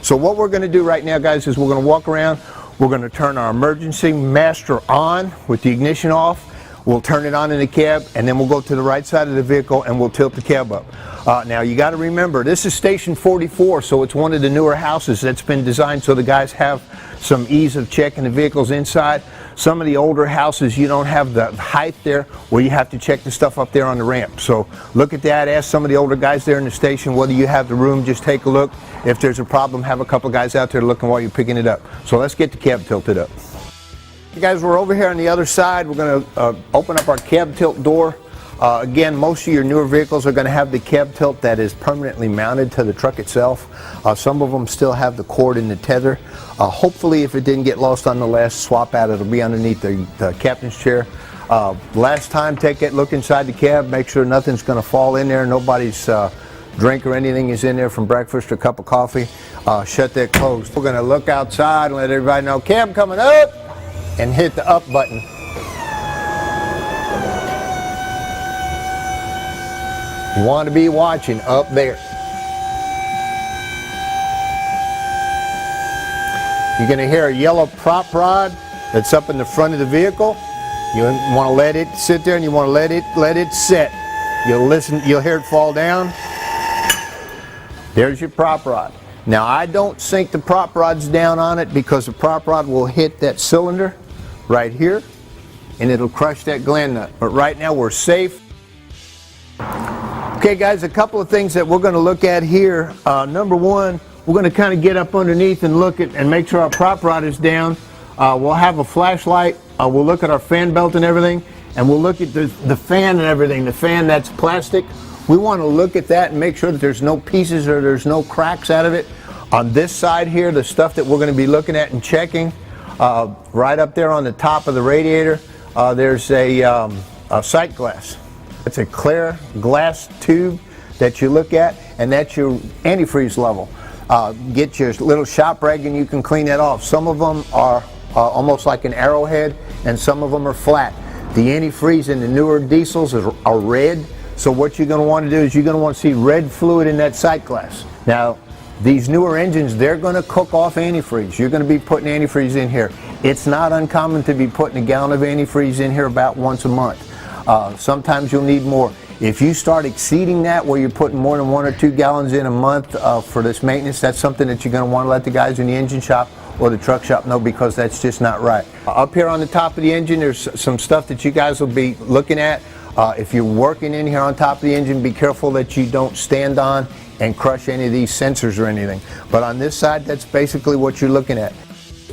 So what we're going to do right now, guys, is we're going to walk around. We're going to turn our emergency master on with the ignition off. We'll turn it on in the cab, and then we'll go to the right side of the vehicle and we'll tilt the cab up. Now you got to remember, this is station 44, so it's one of the newer houses that's been designed so the guys have some ease of checking the vehicles inside. Some of the older houses, you don't have the height there where you have to check the stuff up there on the ramp. So look at that, ask some of the older guys there in the station whether you have the room, just take a look. If there's a problem, have a couple of guys out there looking while you're picking it up. So let's get the cab tilted up. Guys, we're over here on the other side. We're going to open up our cab tilt door. Again, most of your newer vehicles are going to have the cab tilt that is permanently mounted to the truck itself. Some of them still have the cord and the tether. Hopefully, if it didn't get lost on the last swap out, it'll be underneath the captain's chair. Last time, look inside the cab, make sure nothing's going to fall in there. Nobody's drink or anything is in there from breakfast or a cup of coffee. Shut that closed. We're going to look outside and let everybody know, cab coming up, and hit the up button. You want to be watching up there. You're going to hear a yellow prop rod that's up in the front of the vehicle. You want to let it sit there and you want to let it set. You'll hear it fall down. There's your prop rod. Now I don't sink the prop rods down on it because the prop rod will hit that cylinder right here and it'll crush that gland nut. But right now we're safe. Okay guys, a couple of things that we're going to look at here. Number one, we're going to kind of get up underneath and look at and make sure our prop rod is down. We'll have a flashlight. We'll look at our fan belt and everything, and we'll look at the fan and everything. The fan that's plastic, we want to look at that and make sure that there's no pieces or there's no cracks out of it. On this side here, the stuff that we're going to be looking at and checking, right up there on the top of the radiator, there's a sight glass. It's a clear glass tube that you look at, and that's your antifreeze level. Get your little shop rag and you can clean that off. Some of them are almost like an arrowhead, and some of them are flat. The antifreeze in the newer diesels are red, so what you're going to want to do is you're going to want to see red fluid in that sight glass. Now, these newer engines, they're going to cook off antifreeze. You're going to be putting antifreeze in here. It's not uncommon to be putting a gallon of antifreeze in here about once a month. Sometimes you'll need more. If you start exceeding that, where you're putting more than 1 or 2 gallons in a month for this maintenance, that's something that you're going to want to let the guys in the engine shop or the truck shop know, because that's just not right. Up here on the top of the engine, there's some stuff that you guys will be looking at. If you're working in here on top of the engine, be careful that you don't stand on and crush any of these sensors or anything. But on this side, that's basically what you're looking at.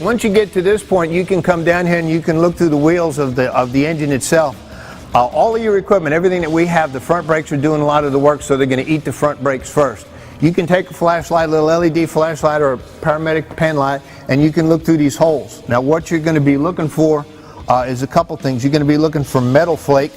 Once you get to this point, you can come down here and you can look through the wheels of the engine itself. All of your equipment, everything that we have, the front brakes are doing a lot of the work, so they're going to eat the front brakes first. You can take a flashlight, a little LED flashlight or a paramedic pen light, and you can look through these holes. Now what you're going to be looking for is a couple things. You're going to be looking for metal flake.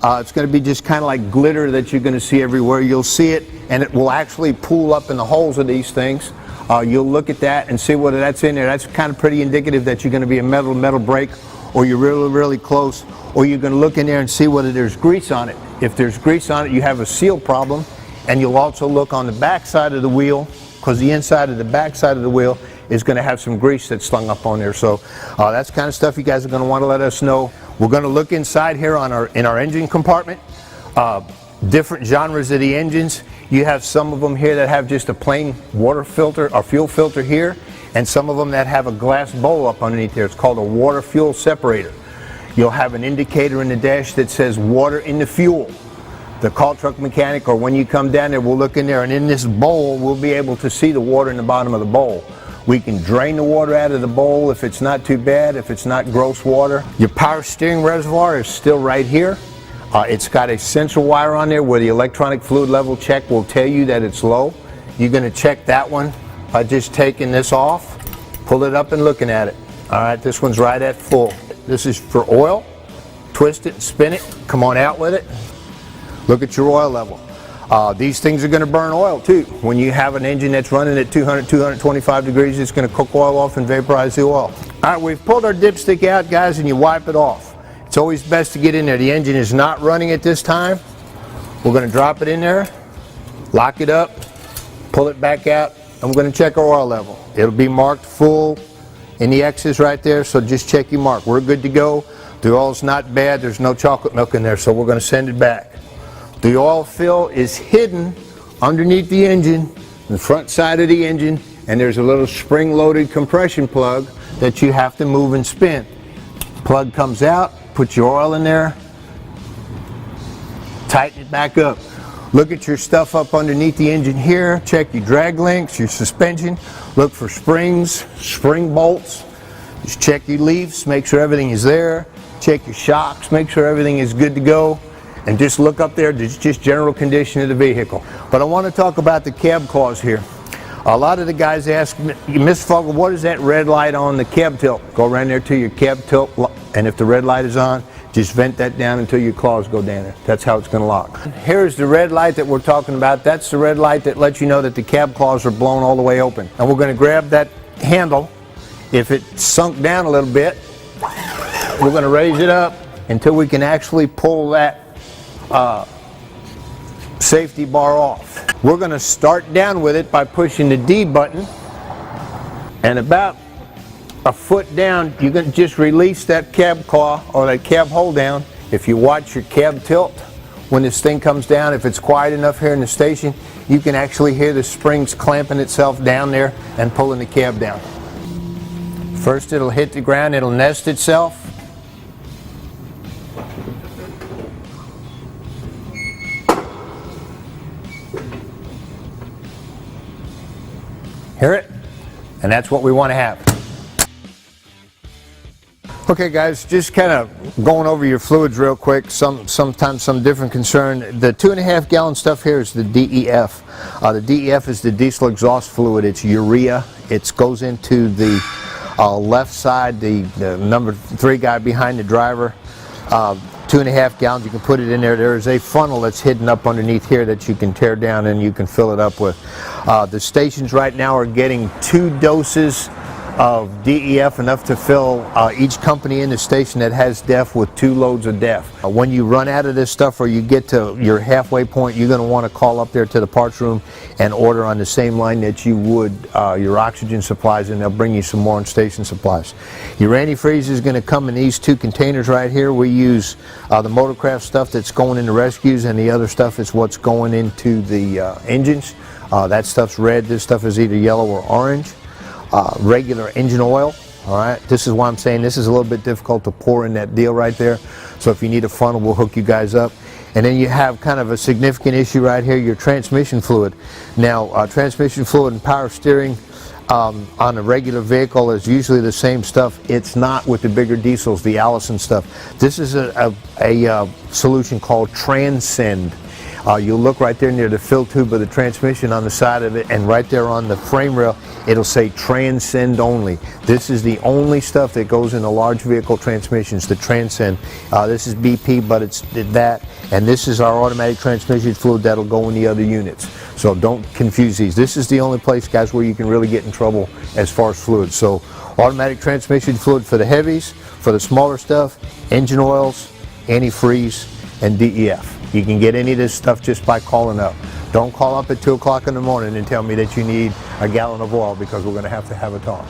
It's going to be just kind of like glitter that you're going to see everywhere. You'll see it, and it will actually pool up in the holes of these things. You'll look at that and see whether that's in there. That's kind of pretty indicative that you're going to be a metal brake, or you're really close, or you're going to look in there and see whether there's grease on it. If there's grease on it, you have a seal problem. And you'll also look on the back side of the wheel, because the inside of the back side of the wheel is going to have some grease that's slung up on there. So that's kind of stuff you guys are going to want to let us know. We're going to look inside here in our engine compartment. Different genres of the engines. You have some of them here that have just a plain water filter or fuel filter here, and some of them that have a glass bowl up underneath there. It's called a water fuel separator. You'll have an indicator in the dash that says water in the fuel. The call truck mechanic, or when you come down there, we'll look in there, and in this bowl we'll be able to see the water in the bottom of the bowl. We can drain the water out of the bowl if it's not too bad, if it's not gross water. Your power steering reservoir is still right here. It's got a sensor wire on there where the electronic fluid level check will tell you that it's low. You're going to check that one by just taking this off, pull it up and looking at it. Alright, this one's right at full. This is for oil. Twist it, spin it, come on out with it. Look at your oil level. These things are going to burn oil too. When you have an engine that's running at 200, 225 degrees, it's going to cook oil off and vaporize the oil. Alright, we've pulled our dipstick out, guys, and you wipe it off. It's always best to get in there. The engine is not running at this time. We're going to drop it in there, lock it up, pull it back out, and we're going to check our oil level. It'll be marked full in the X's right there, so just check your mark. We're good to go. The oil's not bad. There's no chocolate milk in there, so we're going to send it back. The oil fill is hidden underneath the engine, the front side of the engine, and there's a little spring-loaded compression plug that you have to move and spin. Plug comes out, put your oil in there, tighten it back up. Look at your stuff up underneath the engine here. Check your drag links, your suspension. Look for springs, spring bolts. Just check your leaves, make sure everything is there. Check your shocks, make sure everything is good to go. And just look up there, just general condition of the vehicle. But I want to talk about the cab clause here. A lot of the guys ask, Mr. Faulkner, what is that red light on the cab tilt? Go around there to your cab tilt, and if the red light is on, just vent that down until your claws go down there. That's how it's going to lock. Here's the red light that we're talking about. That's the red light that lets you know that the cab claws are blown all the way open. And we're going to grab that handle. If it's sunk down a little bit, we're going to raise it up until we can actually pull that safety bar off. We're going to start down with it by pushing the D button, and about a foot down, you can just release that cab claw or that cab hold down. If you watch your cab tilt, when this thing comes down, if it's quiet enough here in the station, you can actually hear the springs clamping itself down there and pulling the cab down. First it'll hit the ground, it'll nest itself. Hear it? And that's what we want to have. Okay guys, just kind of going over your fluids real quick, sometimes some different concern. The 2.5 gallon stuff here is the DEF. The DEF is the diesel exhaust fluid. It's urea. It goes into the left side, the number 3 guy behind the driver. 2.5 gallons, you can put it in there. There is a funnel that's hidden up underneath here that you can tear down and you can fill it up with. The stations right now are getting 2 doses of DEF, enough to fill each company in the station that has DEF with 2 loads of DEF. When you run out of this stuff or you get to your halfway point, you're going to want to call up there to the parts room and order on the same line that you would your oxygen supplies, and they'll bring you some more on station supplies. Your antifreeze is going to come in these 2 containers right here. We use the Motorcraft stuff that's going into rescues, and the other stuff is what's going into the engines. That stuff's red. This stuff is either yellow or orange. Regular engine oil. All right, this is why I'm saying this is a little bit difficult to pour in that deal right there. So if you need a funnel, we'll hook you guys up. And then you have kind of a significant issue right here, your transmission fluid. Now, transmission fluid and power steering on a regular vehicle is usually the same stuff. It's not with the bigger diesels, the Allison stuff. This is a solution called Transcend. You'll look right there near the fill tube of the transmission on the side of it, and right there on the frame rail it'll say Transcend only. This is the only stuff that goes in the large vehicle transmissions, the Transcend. This is BP, but it's that, and this is our automatic transmission fluid that'll go in the other units. So don't confuse these. This is the only place, guys, where you can really get in trouble as far as fluids. So automatic transmission fluid for the heavies, for the smaller stuff, engine oils, antifreeze, and DEF. You can get any of this stuff just by calling up. Don't call up at 2 o'clock in the morning and tell me that you need a gallon of oil, because we're going to have a talk.